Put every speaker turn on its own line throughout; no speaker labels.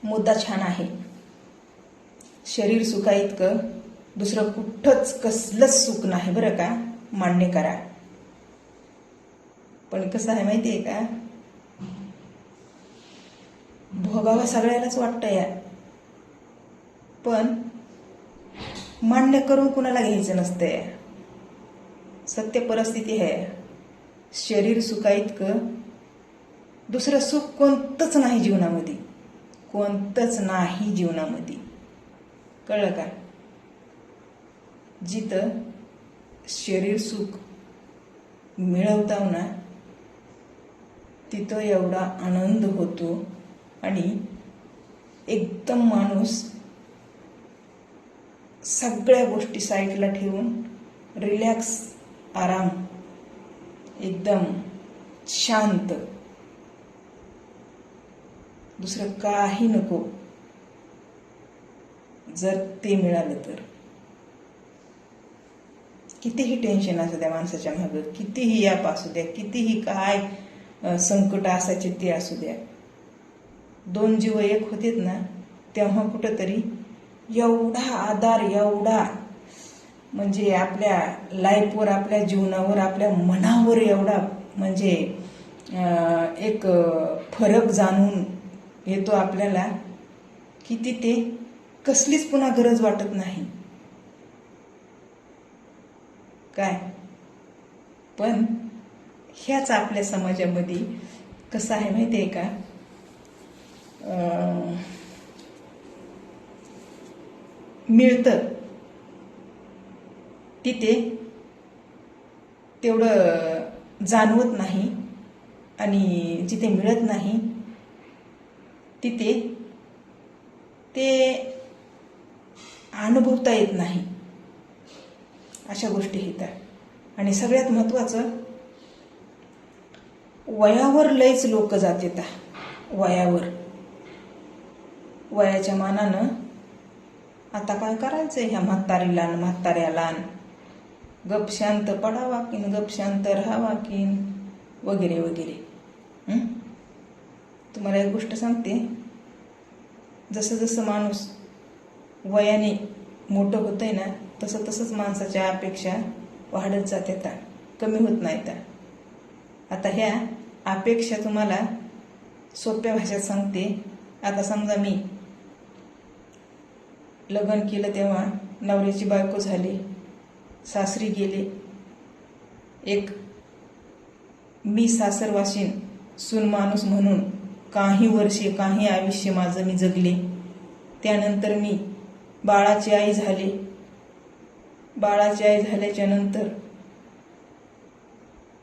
मुद्दा छान आहे. शरीर सुखाइतकं दुसरं कुठंच कसलंच सुख नाही बरं का, मान्य करा. पण कसं आहे माहिती आहे का, भोगावा सगळ्यालाच वाटतं या, पण मान्य करून कुणाला घ्यायचं नसतंय. सत्य परिस्थिती आहे, शरीर सुखाइतकं दुसरं सुख कोणतंच नाही जीवनामध्ये, कोणतंच नाही जीवनामध्ये. कळलं का? जिथं शरीर सुख मिळवताव ना, तिथं एवढा आनंद होतो आणि एकदम माणूस सगळ्या गोष्टी साईडला ठेवून रिलॅक्स, आराम, एकदम शांत, दुसरं काही नको, जर ते मिळालं तर. कितीही टेन्शन असू द्या माणसाच्या मागं, कितीही याप असू द्या, कितीही काय संकट असायचे ते असू द्या, दोन जीव एक होतेत ना, तेव्हा कुठंतरी एवढा आधार, एवढा म्हणजे आपल्या लाईफवर, आपल्या जीवनावर, आपल्या मनावर एवढा म्हणजे एक फरक जाणून येतो आपल्याला, किती ते कसलीच पुन्हा गरज वाटत नाही काय. पण ह्याच आपल्या समाजामध्ये कसं आहे माहिती आहे का, मिळतं तिथे तेवढं जाणवत नाही, आणि जिथे मिळत नाही तिथे ते अनुभवता येत नाही. अशा गोष्टी येतात. आणि सगळ्यात महत्त्वाचं, वयावर लयच लोक जात येतात. वयावर, वयाच्या मानानं आता काय करायचंय ह्या म्हातारीला म्हाताऱ्याला, गप शांत पडावा की गप शांत राहावा की, वगैरे वगैरे. तुम्हाला एक गोष्ट सांगते, जसं जसं माणूस वयाने मोठं होतंय ना, तसं तसंच माणसाच्या अपेक्षा वाढत जातात, कमी होत नाहीत. आता ह्या अपेक्षा तुम्हाला सोप्या भाषेत सांगते. आता समजा मी लग्न केलं तेव्हा नवऱ्याची बायको झाली, सासरी गेले, एक मी सासरवासीन सून माणूस म्हणून काही वर्षे, काही आयुष्य माझं मी जगले. त्यानंतर मी बाळाची आई झाले. बाळाची आई झाल्याच्या नंतर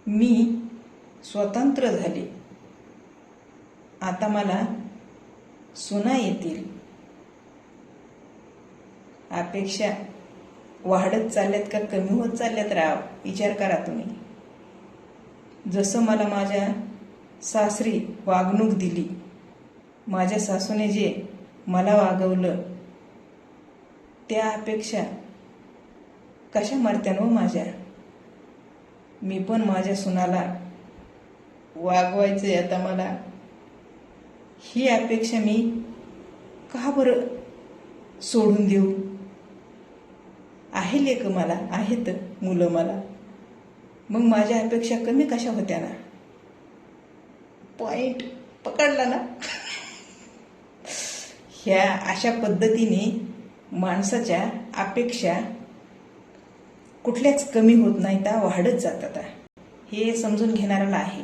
मी स्वतंत्र झाले. आता मला सुना येतील. अपेक्षा वाढत चालल्यात का कमी होत चालल्यात राव, विचार करा तुम्ही. जसं मला माझ्या सासरी वागणूक दिली, माझ्या सासूने जे मला वागवलं, त्या अपेक्षा कशा मरत्यान हो माझ्या. मी पण माझ्या सुनाला वागवायचंय आता मला. ही अपेक्षा मी का बरं सोडून देऊ. आहे लेक मला, आहेत मुलं मला, मग माझ्या अपेक्षा कमी कशा होत्या ना. पॉइंट पकडला ना. ह्या अशा पद्धतीने माणसाच्या अपेक्षा कुठल्याच कमी होत नाहीत, वाढत जातात. हे समजून घेणाऱ्याला आहे.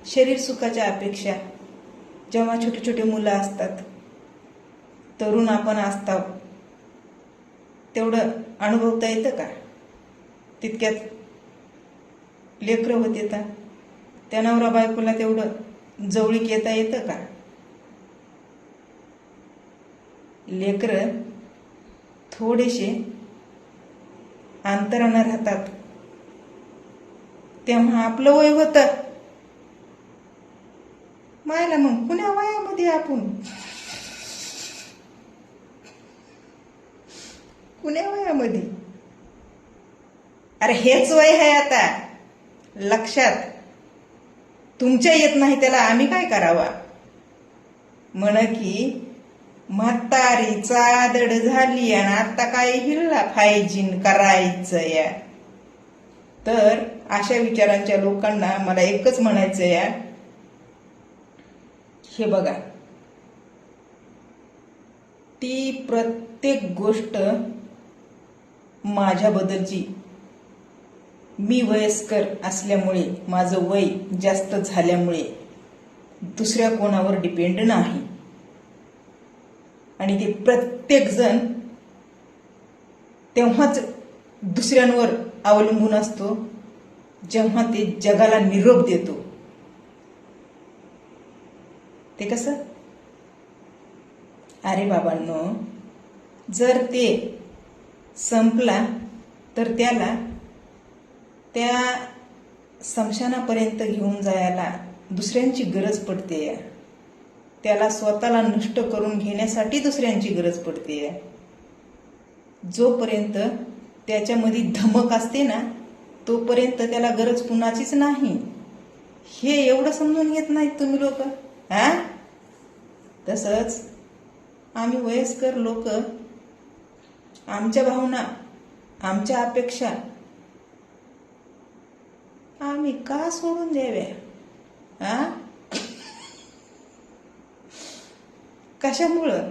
शरीर सुखाच्या अपेक्षा जेव्हा छोटे छोटे मुलं असतात, तरुण आपण असतो, तेवढं अनुभवता येतं का. तितक्यात लेकरं होत येतात, त्या नवरा बायकोला तेवढं जवळीक येता येतं का. लेकरं थोडेसे अंतरानं राहतात, तेव्हा आपलं वय होतं. मायला मग कुण्या वयामध्ये आपण, कुण्या वयामध्ये. अरे हेच वय आहे आता, लक्षात. तुमच्या येत नाही त्याला आम्ही काय करावा. म्हण की म्हातारी चादड झाली आणि आता काय हिल्ला फायजीन करायचं या. तर अशा विचारांच्या लोकांना मला एकच म्हणायचं या, हे बघा, ती प्रत्येक गोष्ट माझ्याबद्दलची, मी वयस्कर असल्यामुळे, माझं वय जास्त झाल्यामुळे दुसऱ्या कोणावर डिपेंड नाही. आणि ते प्रत्येक जण तेव्हाच दुसऱ्यांवर अवलंबून असतो जेव्हा ते जगाला निरोप देतो. ते कसं? अरे बाबांनो, जर ते संपला तर त्याला त्या स्मशानापर्यंत घेऊन जायला दुसऱ्यांची गरज पडते. त्याला स्वतःला नष्ट करून घेण्यासाठी दुसऱ्यांची गरज पडते. जोपर्यंत त्याच्यामध्ये धमक असते ना, तोपर्यंत त्याला गरज कुणाचीच नाही. हे एवढं समजून घेत नाहीत तुम्ही लोक. तसंच आम्ही वयस्कर लोक, आमच्या भावना, आमच्या अपेक्षा आम्ही का सोडून द्याव्या? कशामुळं?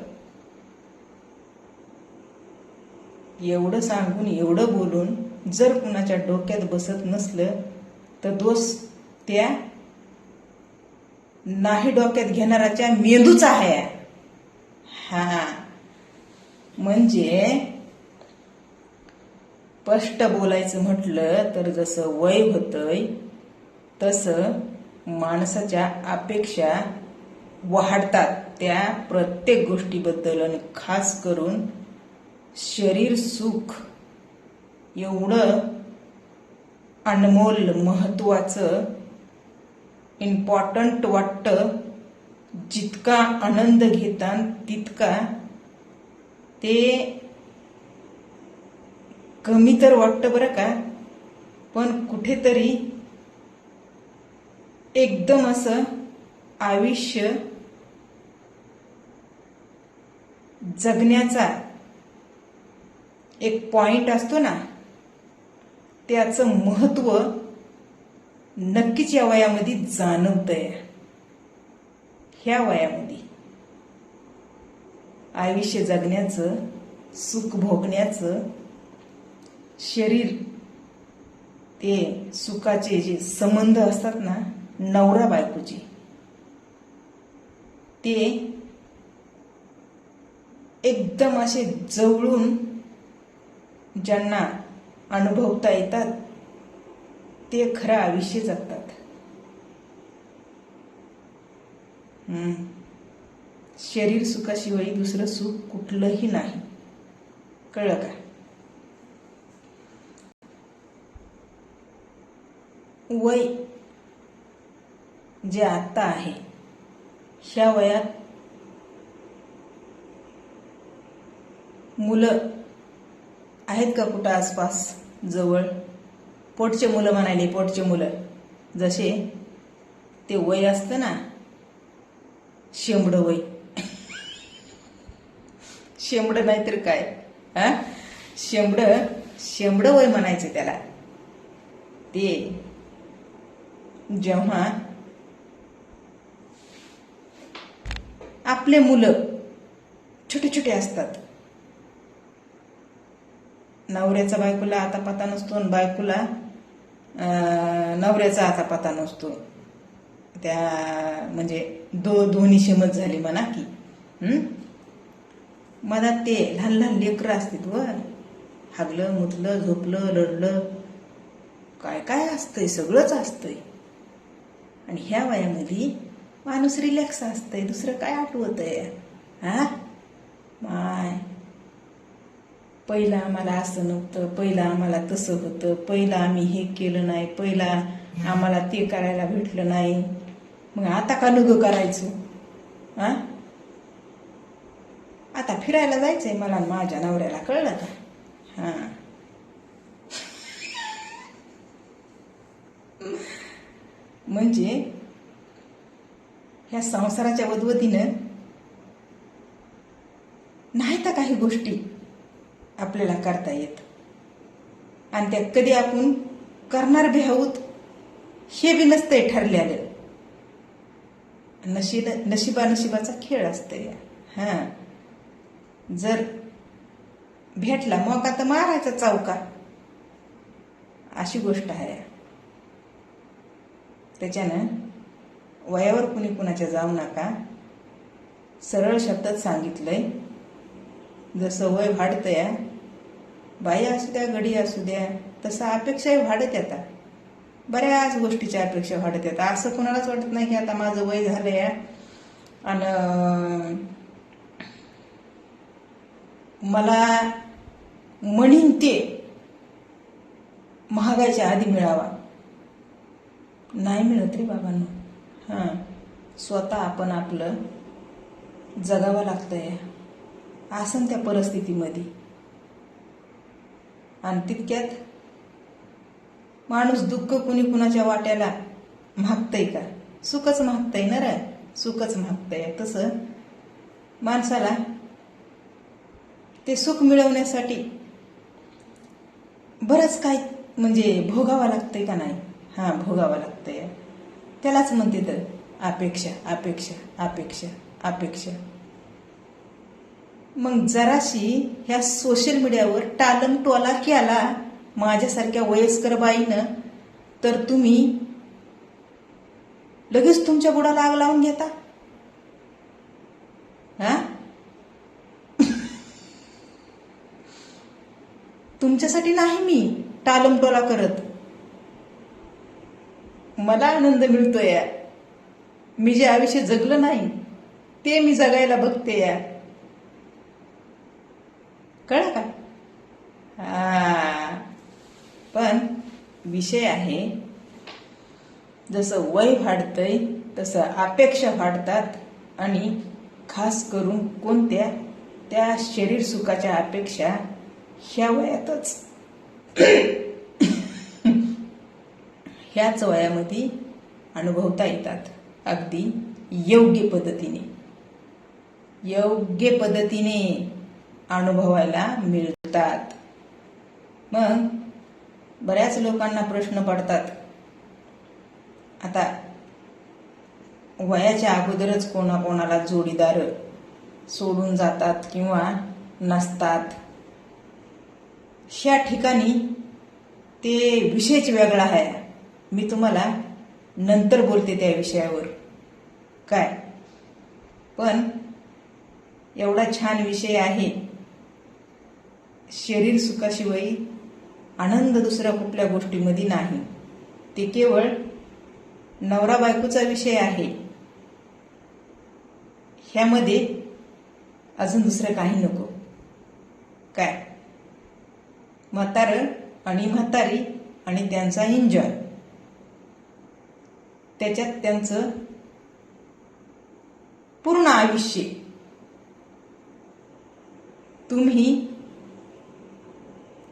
एवढं सांगून, एवढं बोलून जर कुणाच्या डोक्यात बसत नसलं तर दोष त्या नाही डोक्यात घेणाराच्या मेंदूचा आहे. म्हणजे स्पष्ट बोलायचं म्हटलं तर जसं वय होतंय तसं माणसाच्या अपेक्षा वाढतात त्या प्रत्येक गोष्टीबद्दल. आणि खास करून शरीर सुख एवढं अनमोल, महत्वाचं, इम्पॉर्टंट वाटतं. जितका आनंद घेता तितका ते कमी तर वाटतं बरं का. पण कुठेतरी एकदम असं आयुष्य जगण्याचा एक पॉइंट असतो ना, त्याचं महत्व नक्कीच या वयामध्ये जाणवतंय. ह्या वयामध्ये आयुष्य जगण्याचं, सुख भोगण्याचं, शरीर, ते सुखाचे जे संबंध असतात ना, नवरा बायकोचे, ते एकदम असे जवळून ज्यांना अनुभवता येतात ते खरं आयुष्य जगतात. शरीर सुखाशिवाय दुसरं सुख कुठलंही नाही. कळलं का? वय जे आता आहे, ह्या वयात मुलं आहेत का कुठं आसपास जवळ? पोटचे मुलं म्हणाले, पोटचे मुलं. जसे ते वय असतं ना, शेंबड वय. शेंबड नाहीतर काय, शेंबड वय म्हणायचं त्याला. ते जेव्हा आपले मुलं छोटे छोटे असतात, नवऱ्याचा बायकोला आता पता नसतो आणि बायकोला नवऱ्याचा आता पता नसतो. त्या म्हणजे दोन्ही शेमत झाली म्हणा की. मधात ते लहान लहान लेकरं असतात व हागलं, मुतलं, झोपलं, रडलं, काय काय असतंय, सगळंच असतंय. आणि ह्या वयामध्ये माणूस रिलॅक्स असतंय, दुसरं काय आठवतंय? माय, पहिला आम्हाला असं नव्हतं, पहिला आम्हाला तसं होतं, पहिला आम्ही हे केलं नाही, पहिला आम्हाला ते करायला भेटलं नाही, मग आता का नको करायचं? आता फिरायला जायचंय मला माझ्या नवऱ्याला, कळलं का? म्हणजे ह्या संसाराच्या वदवतीनं नसत्या काही गोष्टी आपल्याला करता येत, आणि त्या कधी आपण करणार बी आहोत हे बी नसतंय ठरलेलं. नशिबाचा खेळ असतंय. जर भेटला मौका तर मारायचा चौका, अशी गोष्ट आहे. त्याच्यानं वयावर कुणी कुणाच्या जाऊ नका. सरळ शब्दात सांगितलंय, जसं वय वाढतंय, बाई असू द्या गडी असू द्या, तसं अपेक्षाही वाढत येतात. बऱ्याच गोष्टीच्या अपेक्षा वाढत येतात. असं कोणालाच वाटत नाही की आता माझं वय झालंय आणि मला म्हणीन ते महागाईच्या आधी मिळावा. नाही मिळत रे बाबांनो. स्वतः आपण आपलं जगावं लागतंय असं त्या परिस्थितीमध्ये. आणि तितक्यात माणूस दुःख कुणी कुणाच्या वाट्याला मागतंय का? सुखच मागतंय ना रे, सुखच मागतंय. तसं माणसाला ते सुख मिळवण्यासाठी बरंच काय म्हणजे भोगावं लागतंय का नाही? भोगावं लागतंय. त्यालाच म्हणते तर अपेक्षा अपेक्षा अपेक्षा अपेक्षा. मग जराशी ह्या सोशल मीडियावर टालम टोला केला माझ्यासारख्या वयस्कर बाईनं, तर तुम्ही लगेच तुमच्या बुडाला आग लावून घेता. तुमच्यासाठी नाही मी टालम टोला करत. मला आनंद मिळतोय. मी जे आयुष्य जगलं नाही ते मी जगायला बघते. कळलं का? पण विषय आहे, जसं वय वाढतंय तसं अपेक्षा वाढतात. आणि खास करून कोणत्या? त्या शरीर सुखाच्या अपेक्षा ह्या वयातच ह्याच वयामध्ये अनुभवता येतात. अगदी योग्य पद्धतीने अनुभवायला मिळतात. मग बऱ्याच लोकांना प्रश्न पडतात, आता वयाच्या अगोदरच कोणाला जोडीदार सोडून जातात किंवा नसतात. ह्या ठिकाणी ते विषयच वेगळा आहे. मी तुम्हाला नंतर बोलते त्या विषयावर काय. पण एवढा छान विषय आहे, शरीर सुखाशिवाय आनंद दुसऱ्या कुठल्या गोष्टीमध्ये नाही. ते केवळ नवरा बायकोचा विषय आहे. ह्यामध्ये अजून दुसरं काही नको काय. म्हातारं आणि म्हातारी आणि त्यांचा एन्जॉय, त्याच्यात त्यांचं पूर्ण आयुष्य. तुम्ही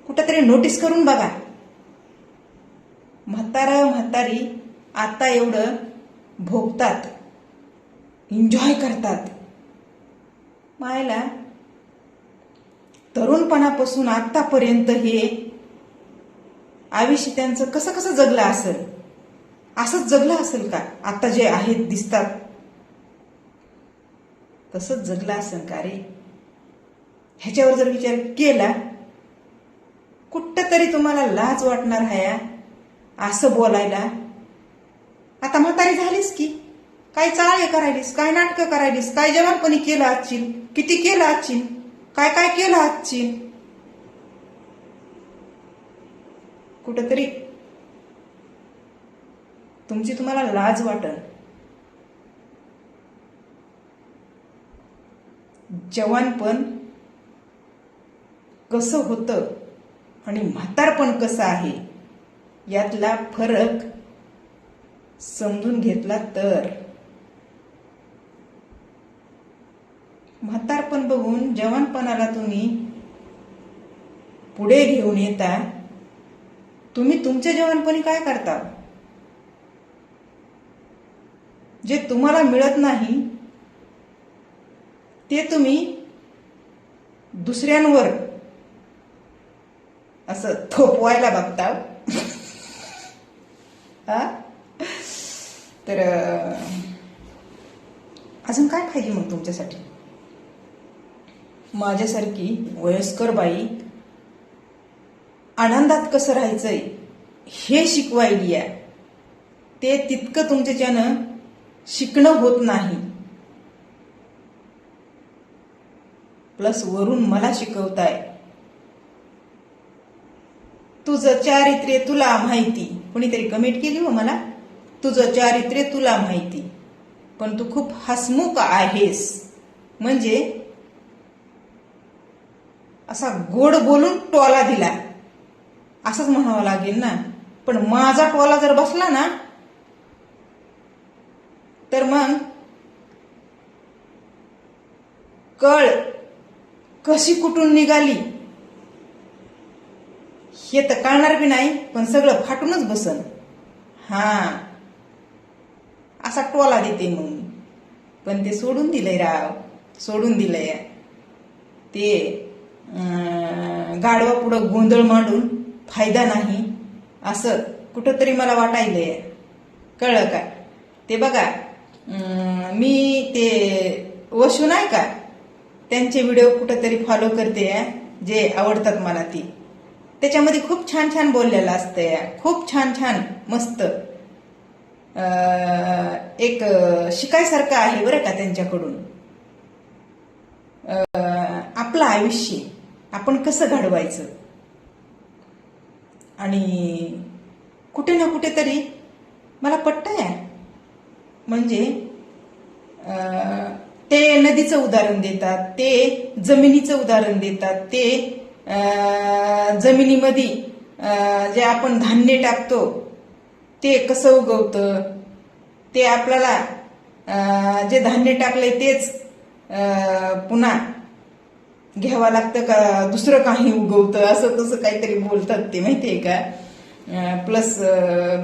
कुठेतरी नोटीस करून बघा, म्हातारी आता एवढं भोगतात, एन्जॉय करतात. मायला तरुणपणापासून आतापर्यंत हे आयुष्य त्यांचं कसं कसं जगलं असेल, असंच जगलं असेल का? आता जे आहेत दिसतात तसंच जगलं असेल का रे? ह्याच्यावर जर विचार केला, कुठं तरी तुम्हाला लाज वाटणार आहे असं बोलायला. आता म्हातारी झालीस की काय चाळे करायलीस, काय नाटकं करायलीस, काय जवानपणी केलं आजची, किती केलं आजची, काय काय केलं आजची. कुठंतरी तुमची तुम्हाला लाज वाटल. जवानपण कसं होतं आणि म्हातारपण कसं आहे यातला फरक समजून घेतला तर. म्हातारपण बघून जवानपणाला तुम्ही पुढे घेऊन येता. तुम्ही तुमच्या जवानपणी काय करता? जे तुम्हाला मिळत नाही ते तुम्ही दुसऱ्यांवर असं थोपवायला बघता. हा तर अजून काय पाहिजे मग तुमच्यासाठी? माझ्यासारखी वयस्कर बाई आनंदात कसं राहायचंय हे शिकवायली आहे. ते तितकं तुमच्याच्यानं शिकणं होत नाही. प्लस वरून मला शिकवताय. तुझं चारित्र्य तुला माहिती. कोणीतरी कमेंट केली हो मला, तुझं चारित्र्य तुला माहिती, पण तू खूप हसमुख आहेस. म्हणजे असा गोड बोलून टोला दिला असंच म्हणावं लागेल ना. पण माझा टोला जर बसला ना तर मग कळ कशी कुठून निघाली हे तर कळणार बी नाही, पण सगळं फाटूनच बसन. हा असा टोला देते मग मी. पण ते सोडून दिलंय राव, सोडून दिलंय. ते गाढवा पुढं गोंधळ मांडून फायदा नाही असं कुठंतरी मला वाटायलंय. कळलं का? ते बघा, मी ते वशू नाही का, त्यांचे व्हिडिओ कुठंतरी फॉलो करते, जे आवडतात मला ती. त्याच्यामध्ये खूप छान छान बोललेलं असतंय, खूप छान छान मस्त. एक शिकायसारखं आहे बरं का त्यांच्याकडून. आपलं आयुष्य आपण कसं घडवायचं, आणि कुठे ना कुठेतरी मला पटतंय. म्हणजे ते नदीचं उदाहरण देतात, ते जमिनीचं उदाहरण देतात, ते जमिनीमध्ये जे आपण धान्य टाकतो ते कसं उगवतं, ते आपल्याला जे धान्य टाकलंय तेच पुन्हा घ्यावं लागतं का दुसरं काही उगवतं, असं तसं काहीतरी बोलतात ते, माहितीये का. प्लस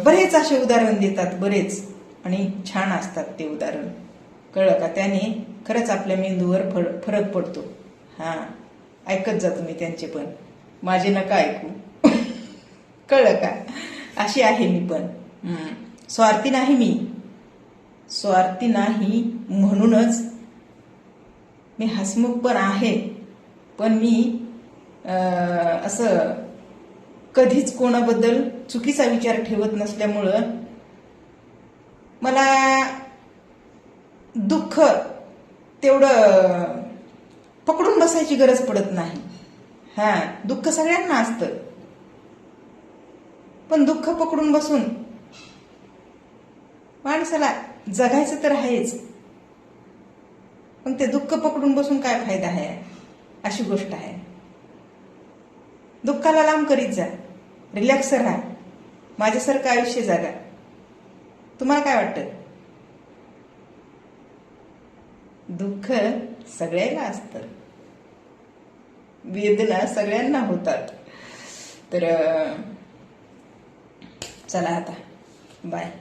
बरेच असे उदाहरण देतात, बरेच, आणि छान असतात ते उदाहरण. कळलं का? त्याने खरंच आपल्या मेंदूवर फरक पडतो. हा ऐकत जा तुम्ही त्यांचे, पण माझे नका ऐकू. कळलं का? अशी आहे मी पण. स्वार्थी नाही मी, स्वार्थी नाही. म्हणूनच मी हसमुख पण आहे, पण मी असं कधीच कोणाबद्दल चुकीचा विचार ठेवत नसल्यामुळं मला दुःख तेवढं पकडून बसायची गरज पडत नाही. हा दुःख सगळ्यांना असतं, पण दुःख पकडून बसून माणसाला जगायचं तर आहेच, पण ते दुःख पकडून बसून काय फायदा आहे, अशी गोष्ट आहे. दुःखाला लांब करीत जा, रिलॅक्स राहा, माझ्यासारखं आयुष्य जगा. तुम्हाला काय वाटतं? दुःख सगळ्याला असतं, वेदना सगळ्यांना होतात. तर चला आता बाय.